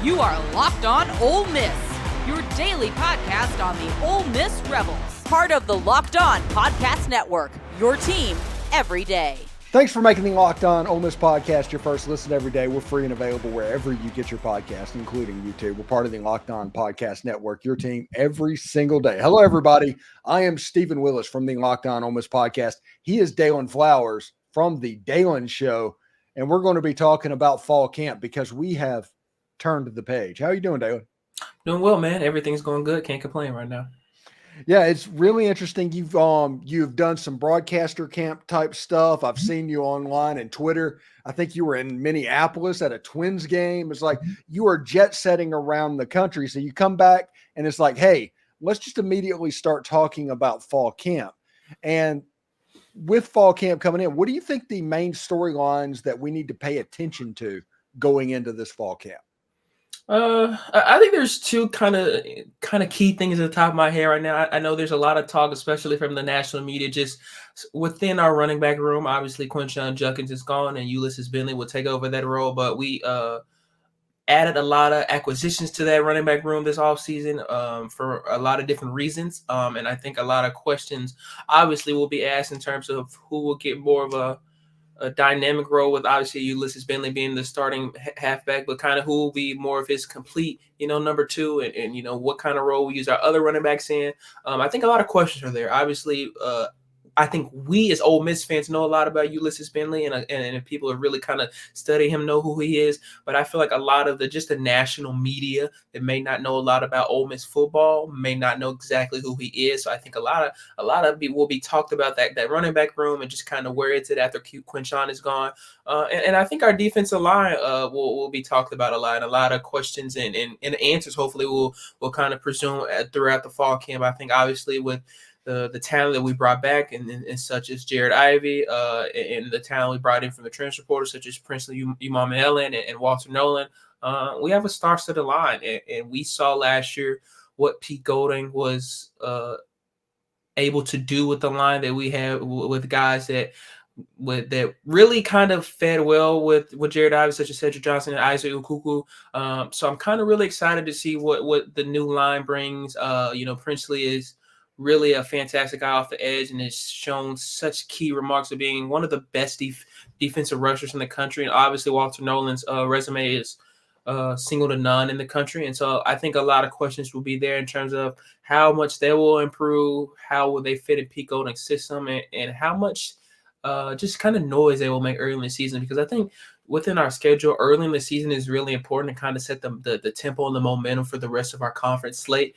You are Locked On Ole Miss, your daily podcast on the Ole Miss Rebels. Part of the Locked On Podcast Network, your team every day. Thanks for making the Locked On Ole Miss podcast your first listen every day. We're free and available wherever you get your podcast, including YouTube. We're part of the Locked On Podcast Network, your team every single day. Hello, everybody. I am Steven Willis from the Locked On Ole Miss podcast. He is Daylan Flowers from the Daylan Show, and we're going to be talking about fall camp because we have turned the page. How are you doing, Daylan? Doing well, man. Everything's going good. Can't complain right now. Yeah, it's really interesting. You've done some broadcaster camp type stuff. I've seen you online and Twitter. I think you were in Minneapolis at a Twins game. It's like you are jet setting around the country. So you come back and it's like, hey, let's just immediately start talking about fall camp. And with fall camp coming in, what do you think the main storylines that we need to pay attention to going into this fall camp? I think there's two kind of key things at the top of my head right now. I know there's a lot of talk, especially from the national media, just within our running back room. Obviously, Quinshon Judkins is gone, and Ulysses Bentley will take over that role. But we added a lot of acquisitions to that running back room this offseason for a lot of different reasons. And I think a lot of questions obviously will be asked in terms of who will get more of a dynamic role, with obviously Ulysses Bentley being the starting halfback, but kind of who will be more of his complete, number two, and what kind of role we use our other running backs in. I think a lot of questions are there. Obviously, I think we as Ole Miss fans know a lot about Ulysses Bentley, and people have really kind of studied him, know who he is. But I feel like a lot of the national media that may not know a lot about Ole Miss football may not know exactly who he is. So I think a lot of it will be talked about that running back room and just kind of where it's at after Quinshon is gone. And I think our defensive line will be talked about a lot, and a lot of questions and answers hopefully will kind of presume throughout the fall camp. I think obviously with the talent that we brought back and such as Jared Ivey and the talent we brought in from the transfer portal, such as Princely Umanmielen and Walter Nolen, we have a star-studded line. And we saw last year what Pete Golding was able to do with the line that we have with guys that really kind of fed well with Jared Ivey, such as Cedric Johnson and Isaac Ukuku. So I'm kind of really excited to see what the new line brings. Princely is really a fantastic guy off the edge and has shown such key remarks of being one of the best defensive rushers in the country. And obviously Walter Nolen's resume is single to none in the country. And so I think a lot of questions will be there in terms of how much they will improve, how will they fit in Pete Golding's system, and how much just kind of noise they will make early in the season. Because I think within our schedule, early in the season is really important to kind of set the tempo and the momentum for the rest of our conference slate.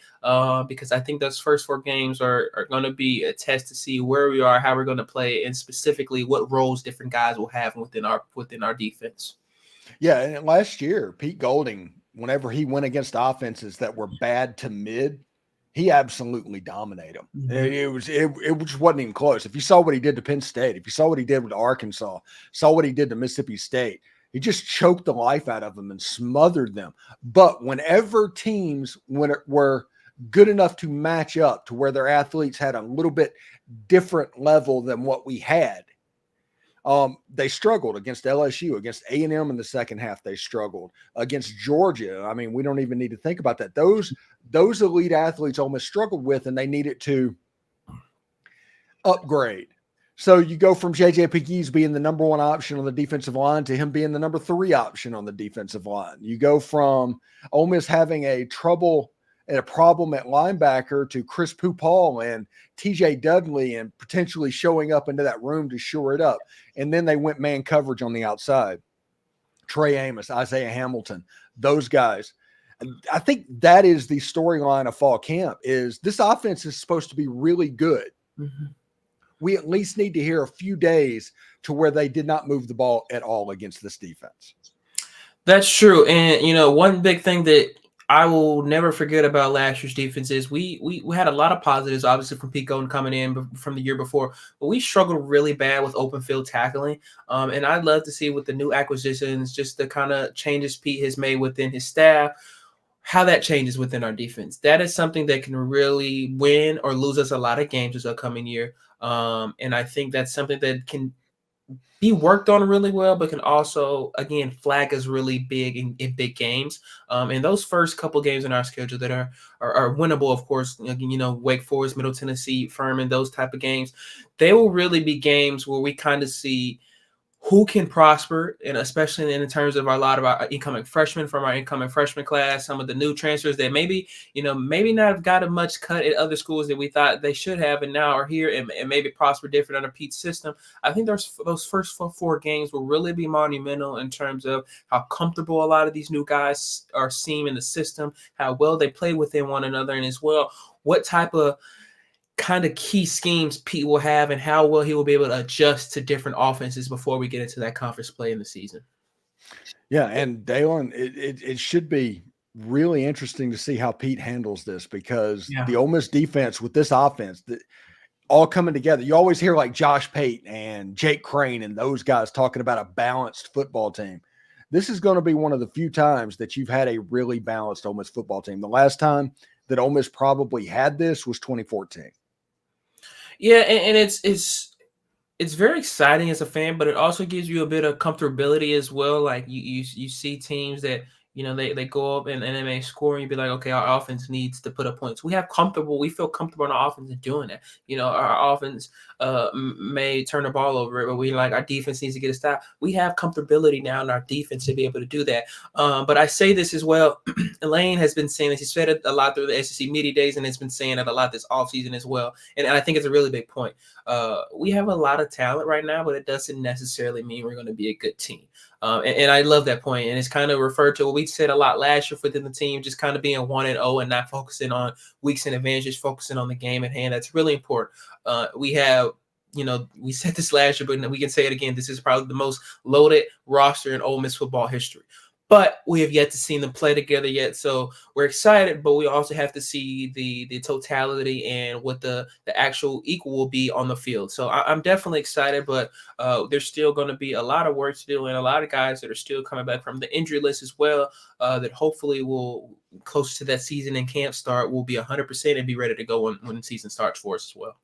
Because I think those first 4 games are going to be a test to see where we are, how we're going to play, and specifically what roles different guys will have within our defense. Yeah, and last year, Pete Golding, whenever he went against offenses that were bad to mid, he absolutely dominated them. Mm-hmm. It just wasn't even close. If you saw what he did to Penn State, if you saw what he did with Arkansas, saw what he did to Mississippi State, he just choked the life out of them and smothered them. But whenever teams were good enough to match up to where their athletes had a little bit different level than what we had, they struggled against LSU, against A&M in the second half. They struggled against Georgia. I mean, we don't even need to think about that. Those elite athletes almost struggled with, and they needed to upgrade. So you go from J.J. Pegues being the number 1 option on the defensive line to him being the number 3 option on the defensive line. You go from Ole Miss having a problem at linebacker to Chris Pupal and T.J. Dudley and potentially showing up into that room to shore it up. And then they went man coverage on the outside. Trey Amos, Isaiah Hamilton, those guys. I think that is the storyline of fall camp is this offense is supposed to be really good. Mm-hmm. We at least need to hear a few days to where they did not move the ball at all against this defense. That's true. And, one big thing that I will never forget about last year's defense is we had a lot of positives, obviously, from Pete Golding coming in from the year before, but we struggled really bad with open field tackling. And I'd love to see with the new acquisitions, just the kind of changes Pete has made within his staff, how that changes within our defense. That is something that can really win or lose us a lot of games this upcoming year. And I think that's something that can be worked on really well, but can also, again, flag us really big in big games. And those first couple games in our schedule that are winnable, of course, Wake Forest, Middle Tennessee, Furman, those type of games, they will really be games where we kind of see who can prosper, and especially in terms of a lot of our incoming freshmen from our incoming freshman class, some of the new transfers that maybe not have got a much cut at other schools that we thought they should have, and now are here and maybe prosper different under Pete's system. I think those first four games will really be monumental in terms of how comfortable a lot of these new guys are seeing in the system, how well they play within one another, and as well, what type of kind of key schemes Pete will have and how well he will be able to adjust to different offenses before we get into that conference play in the season. Yeah, and Daylan, it should be really interesting to see how Pete handles this, because the Ole Miss defense with this offense, all coming together. You always hear like Josh Pate and Jake Crane and those guys talking about a balanced football team. This is going to be one of the few times that you've had a really balanced Ole Miss football team. The last time that Ole Miss probably had this was 2014. Yeah, and it's very exciting as a fan, but it also gives you a bit of comfortability as well. Like you see teams that they go up and they may score, and you'd be like, okay, our offense needs to put up points. We feel comfortable in our offense in doing that. Our offense may turn the ball over, but our defense needs to get a stop. We have comfortability now in our defense to be able to do that. But I say this as well. Elaine has been saying this. He's said it a lot through the SEC media days, and has been saying it a lot this offseason as well. And I think it's a really big point. We have a lot of talent right now, but it doesn't necessarily mean we're going to be a good team. And I love that point. And it's kind of referred to what we said a lot last year within the team, just kind of being 1-0 and not focusing on weeks in advance, just focusing on the game at hand. That's really important. We have, we said this last year, but we can say it again. This is probably the most loaded roster in Ole Miss football history. But we have yet to see them play together yet. So we're excited, but we also have to see the totality and what the actual equal will be on the field. So I'm definitely excited, but there's still going to be a lot of work to do, and a lot of guys that are still coming back from the injury list as well, that hopefully will, close to that season and camp start, will be 100% and be ready to go when the season starts for us as well.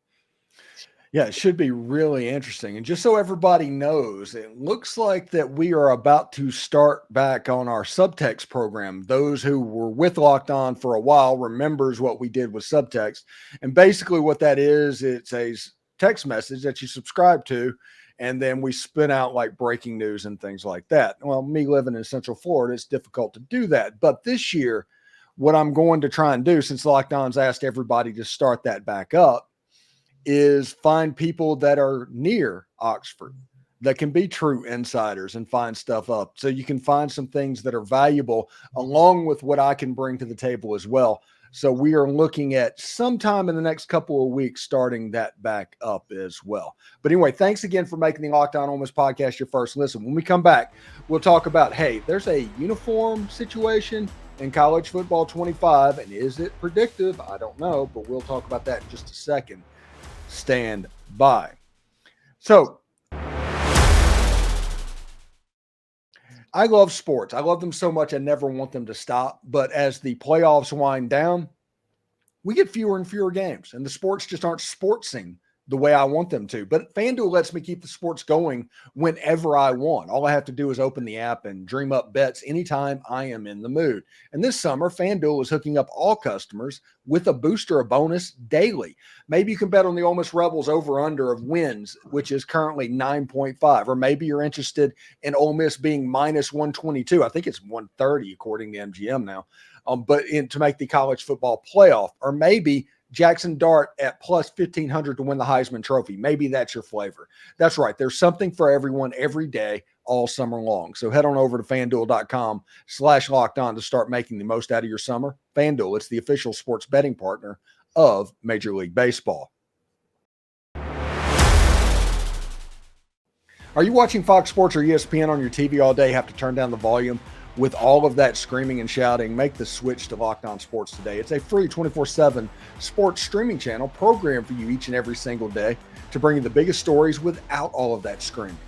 Yeah, it should be really interesting. And just so everybody knows, it looks like that we are about to start back on our Subtext program. Those who were with Locked On for a while remembers what we did with Subtext. And basically what that is, it's a text message that you subscribe to, and then we spin out like breaking news and things like that. Well, me living in Central Florida, it's difficult to do that. But this year, what I'm going to try and do, since Locked On's asked everybody to start that back up, is find people that are near Oxford that can be true insiders and find stuff up. So you can find some things that are valuable along with what I can bring to the table as well. So we are looking at sometime in the next couple of weeks starting that back up as well. But anyway, thanks again for making the Locked On Ole Miss podcast your first listen. When we come back, we'll talk about, hey, there's a uniform situation in college football 25, and is it predictive? I don't know, but we'll talk about that in just a second. Stand by. So I love sports. I love them so much. I never want them to stop. But as the playoffs wind down, we get fewer and fewer games, and the sports just aren't sportsing the way I want them to. But FanDuel lets me keep the sports going whenever I want. All I have to do is open the app and dream up bets anytime I am in the mood. And this summer, FanDuel is hooking up all customers with a booster, a bonus daily. Maybe you can bet on the Ole Miss Rebels over-under of wins, which is currently 9.5. Or maybe you're interested in Ole Miss being minus 122. I think it's 130 according to MGM now. To make the college football playoff. Or maybe Jackson Dart at plus 1,500 to win the Heisman Trophy. Maybe that's your flavor. That's right. There's something for everyone every day, all summer long. So head on over to FanDuel.com/lockedon to start making the most out of your summer. FanDuel, it's the official sports betting partner of Major League Baseball. Are you watching Fox Sports or ESPN on your TV all day? Have to turn down the volume? With all of that screaming and shouting, make the switch to Locked On Sports today. It's a free 24/7 sports streaming channel programmed for you each and every single day to bring you the biggest stories without all of that screaming.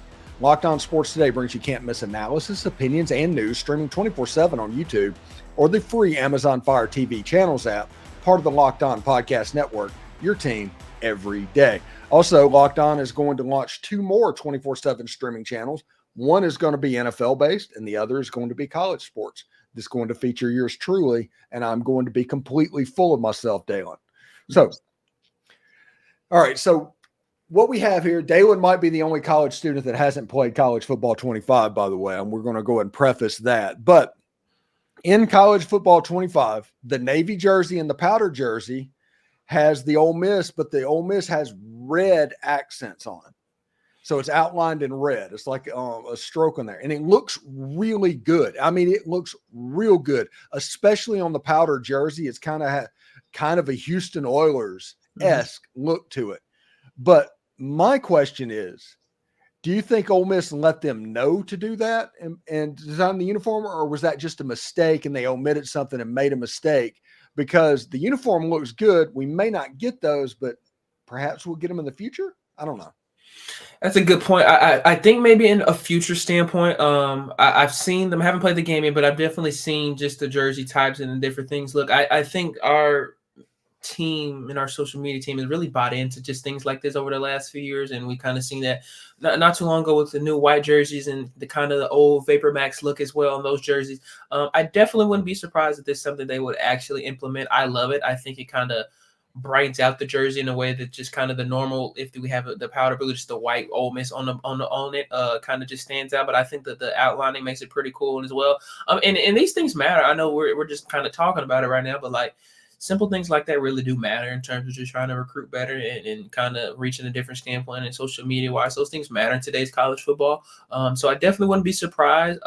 Locked On Sports Today brings you can't-miss analysis, opinions, and news streaming 24/7 on YouTube or the free Amazon Fire TV channels app, part of the Locked On Podcast Network, your team every day. Also, Locked On is going to launch 2 more 24/7 streaming channels. One is going to be NFL based and the other is going to be college sports. This is going to feature yours truly, and I'm going to be completely full of myself, Daylan. So, all right. So what we have here, Daylan might be the only college student that hasn't played college football 25, by the way, and we're going to go ahead and preface that. But in college football 25, the Navy jersey and the powder jersey has the Ole Miss, but the Ole Miss has red accents on it. So it's outlined in red. It's like a stroke on there. And it looks really good. I mean, it looks real good, especially on the powder jersey. It's kind of a Houston Oilers-esque look to it. But my question is, do you think Ole Miss let them know to do that and design the uniform, or was that just a mistake and they omitted something and made a mistake? Because the uniform looks good. We may not get those, but perhaps we'll get them in the future. I don't know. That's a good point. I think maybe in a future standpoint, I've seen them, haven't played the game yet, but I've definitely seen just the jersey types and the different things. Look, I think our team and our social media team has really bought into just things like this over the last few years, and we kind of seen that not too long ago with the new white jerseys and the kind of the old Vapor Max look as well on those jerseys. I definitely wouldn't be surprised if this is something they would actually implement. I love it. I think it kind of brightens out the jersey in a way that just kind of the normal, if we have the powder blue, just the white Ole Miss on it, kind of just stands out. But I think that the outlining makes it pretty cool as well. And these things matter. I know we're just kind of talking about it right now, but like simple things like that really do matter in terms of just trying to recruit better and kind of reaching a different standpoint and social media wise. Those things matter in today's college football. So I definitely wouldn't be surprised.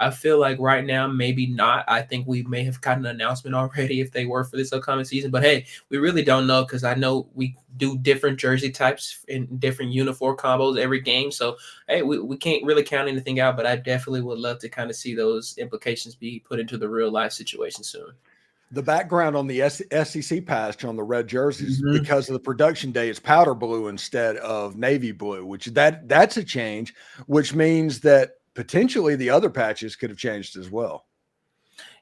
I feel like right now, maybe not. I think we may have gotten an announcement already if they were for this upcoming season. But hey, we really don't know, because I know we do different jersey types and different uniform combos every game. So hey, we can't really count anything out. But I definitely would love to kind of see those implications be put into the real life situation soon. The background on the SEC patch on the red jerseys, because of the production day, is powder blue instead of navy blue, which that's a change, which means that potentially the other patches could have changed as well.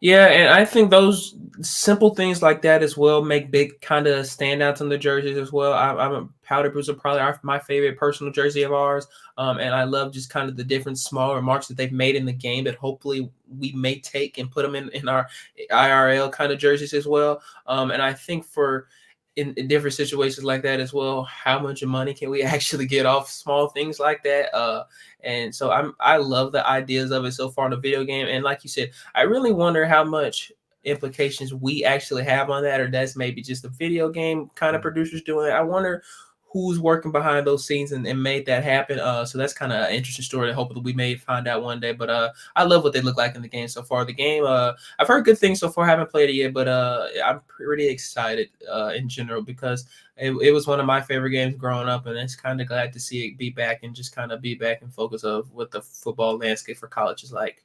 Yeah, and I think those simple things like that as well make big kind of standouts on the jerseys as well. I'm a powder blues are probably my favorite personal jersey of ours, and I love just kind of the different small remarks that they've made in the game that hopefully we may take and put them in our IRL kind of jerseys as well. And I think in different situations like that as well, how much money can we actually get off small things like that? And so I love the ideas of it so far in the video game. And like you said, I really wonder how much implications we actually have on that, or that's maybe just the video game kind of producers doing it. I wonder who's working behind those scenes and made that happen. So that's kind of an interesting story that hopefully we may find out one day. But I love what they look like in the game so far. The game, I've heard good things so far. I haven't played it yet, but I'm pretty excited in general, because it was one of my favorite games growing up, and it's kind of glad to see it be back and just kind of be back in focus of what the football landscape for college is like.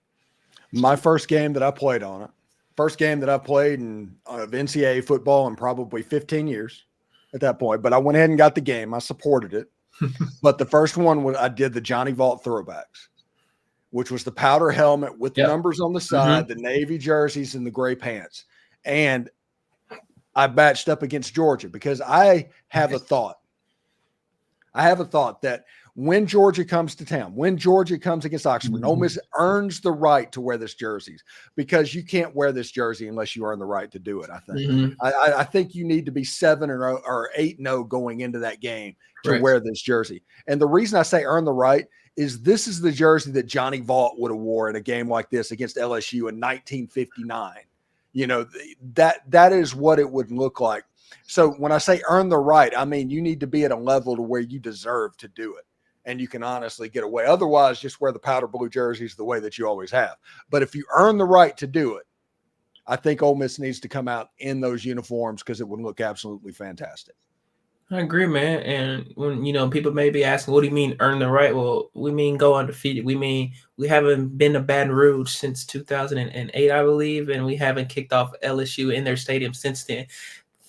My first game that I played on it, first game that I played of NCAA football in probably 15 years. At that point, but I went ahead and got the game. I supported it. But the first one was I did the Johnny Vault throwbacks, which was the powder helmet with the numbers on the side, the navy jerseys, and the gray pants. And I matched up against Georgia because I have a thought. That when Georgia comes to town, when Georgia comes against Oxford, Ole Miss earns the right to wear this jersey, because you can't wear this jersey unless you earn the right to do it. I think. I think you need to be 7-0 or 8-0 going into that game to wear this jersey. And the reason I say earn the right is this is the jersey that Johnny Vault would have wore in a game like this against LSU in 1959. You know, that is what it would look like. So when I say earn the right, I mean you need to be at a level to where you deserve to do it. And you can honestly get away. Otherwise, just wear the powder blue jerseys the way that you always have. But if you earn the right to do it, I think Ole Miss needs to come out in those uniforms, because it would look absolutely fantastic. I agree, man. And when, people may be asking, what do you mean earn the right? Well, we mean go undefeated. We mean we haven't been to Baton Rouge since 2008, I believe, and we haven't kicked off LSU in their stadium since then.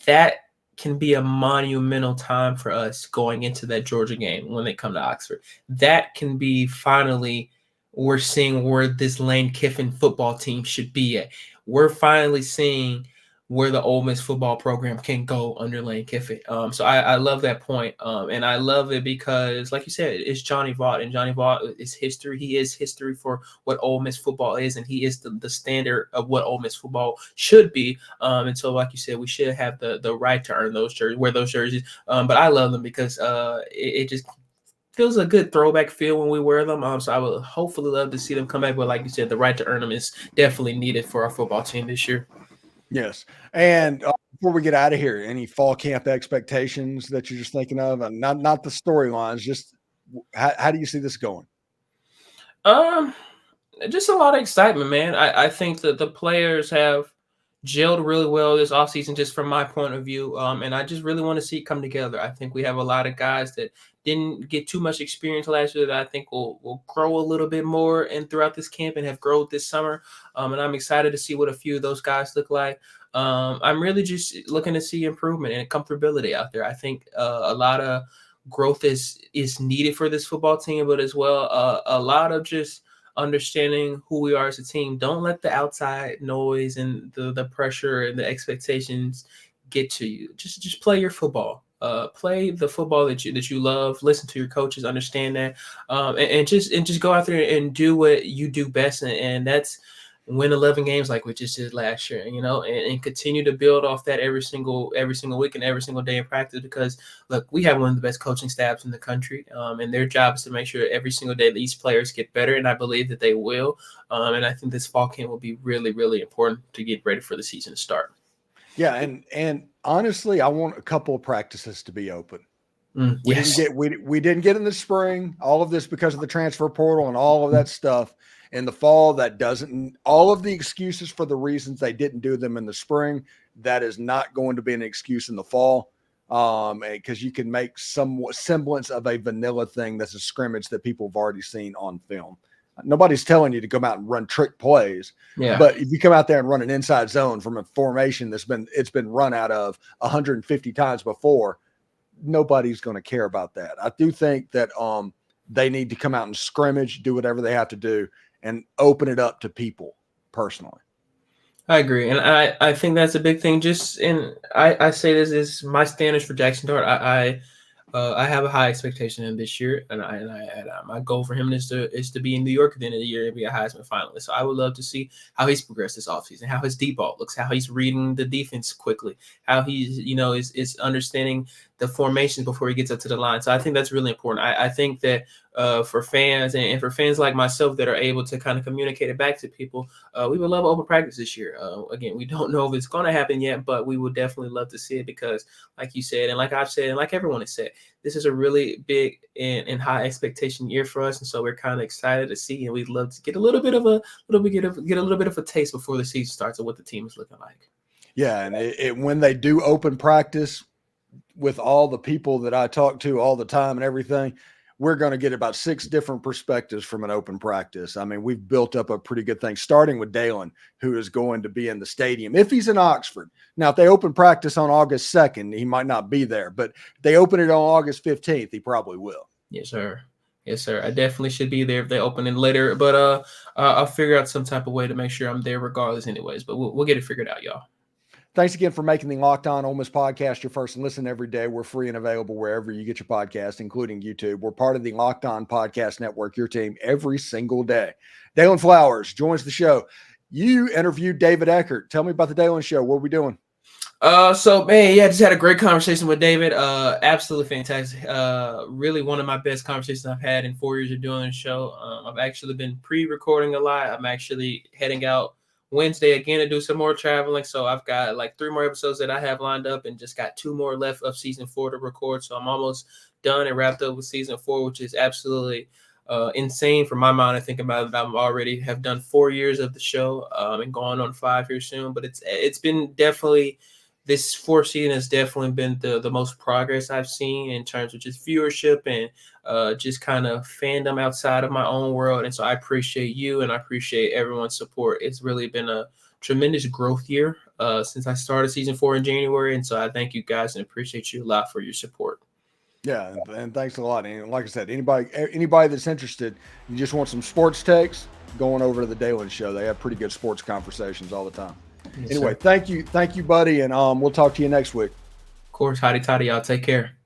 That can be a monumental time for us going into that Georgia game when they come to Oxford. That can be finally, we're seeing where this Lane Kiffin football team should be at. We're finally seeing where the Ole Miss football program can go under Lane Kiffin. So I love that point. And I love it because, like you said, it's Johnny Vaught, and Johnny Vaught is history. He is history for what Ole Miss football is, and he is the standard of what Ole Miss football should be. And so, like you said, we should have the right to earn those jerseys, wear those jerseys. But I love them because it just feels a good throwback feel when we wear them. So I would hopefully love to see them come back. But like you said, the right to earn them is definitely needed for our football team this year. Yes. And before we get out of here, any fall camp expectations that you're just thinking of? And not the storylines, just how do you see this going? Just a lot of excitement, man. I think that the players have gelled really well this offseason, just from my point of view. And I just really want to see it come together. I think we have a lot of guys that didn't get too much experience last year that I think will grow a little bit more and throughout this camp and have grown this summer. And I'm excited to see what a few of those guys look like. I'm really just looking to see improvement and comfortability out there. I think a lot of growth is needed for this football team, but as well, a lot of just understanding who we are as a team. Don't let the outside noise and the pressure and the expectations get to you. Just play your football. Play the football that you love. Listen to your coaches, understand that, and just go out there and do what you do best, and that's win 11 games like we just did last year, and continue to build off that every single week and every single day in practice. Because look, we have one of the best coaching staffs in the country, and their job is to make sure every single day these players get better, and I believe that they will. And I think this fall camp will be really, really important to get ready for the season to start. Yeah, and honestly, I want a couple of practices to be open. Yes. We didn't get in the spring, all of this because of the transfer portal and all of that stuff. In the fall, that doesn't – all of the excuses for the reasons they didn't do them in the spring, that is not going to be an excuse in the fall, because you can make some semblance of a vanilla thing that's a scrimmage that people have already seen on film. Nobody's telling you to come out and run trick plays, but if you come out there and run an inside zone from a formation it's been run out of 150 times before, nobody's going to care about that. I do think that they need to come out and scrimmage, do whatever they have to do, and open it up to people personally. I agree. And I think that's a big thing. I say this is my standards for Jackson Dart. I have a high expectation in this year, and my goal for him is to be in New York at the end of the year and be a Heisman finalist. So I would love to see how he's progressed this offseason, how his deep ball looks, how he's reading the defense quickly, how he's is understanding the formations before he gets up to the line. So I think that's really important. I think that for fans and for fans like myself that are able to kind of communicate it back to people, we would love open practice this year. Again, we don't know if it's going to happen yet, but we would definitely love to see it because, like you said, and like I've said, and like everyone has said, this is a really big and high expectation year for us, and so we're kind of excited to see, and we'd love to get a little bit of a taste before the season starts of what the team is looking like. Yeah, and when they do open practice, with all the people that I talk to all the time and everything, we're going to get about 6 different perspectives from an open practice. I mean, we've built up a pretty good thing, starting with Daylan, who is going to be in the stadium if he's in Oxford. Now, if they open practice on August 2nd, he might not be there, but if they open it on August 15th, he probably will. Yes, sir. Yes, sir. I definitely should be there if they open it later, but I'll figure out some type of way to make sure I'm there regardless anyways, but we'll get it figured out, y'all. Thanks again for making the Locked On Ole Miss podcast your first listen every day. We're free and available wherever you get your podcast, including YouTube. We're part of the Locked On Podcast Network, your team every single day. Daylan Flowers joins the show. You interviewed David Eckert. Tell me about the Daylan show. What are we doing? Just had a great conversation with David. Absolutely fantastic. Really one of my best conversations I've had in 4 years of doing the show. I've actually been pre-recording a lot. I'm actually heading out Wednesday again to do some more traveling. So I've got like 3 more episodes that I have lined up and just got 2 more left of season 4 to record. So I'm almost done and wrapped up with season 4, which is absolutely insane for my mind. I think about it. I'm already have done 4 years of the show and going on 5 years soon. But it's been definitely, this 4th season has definitely been the most progress I've seen in terms of just viewership and just kind of fandom outside of my own world. And so I appreciate you and I appreciate everyone's support. It's really been a tremendous growth year since I started season 4 in January. And so I thank you guys and appreciate you a lot for your support. Yeah, and thanks a lot. And like I said, anybody that's interested, you just want some sports takes, going over to the Daylan show. They have pretty good sports conversations all the time. Anyway, thank you, buddy, and we'll talk to you next week. Of course, hotty toddy, y'all. Take care.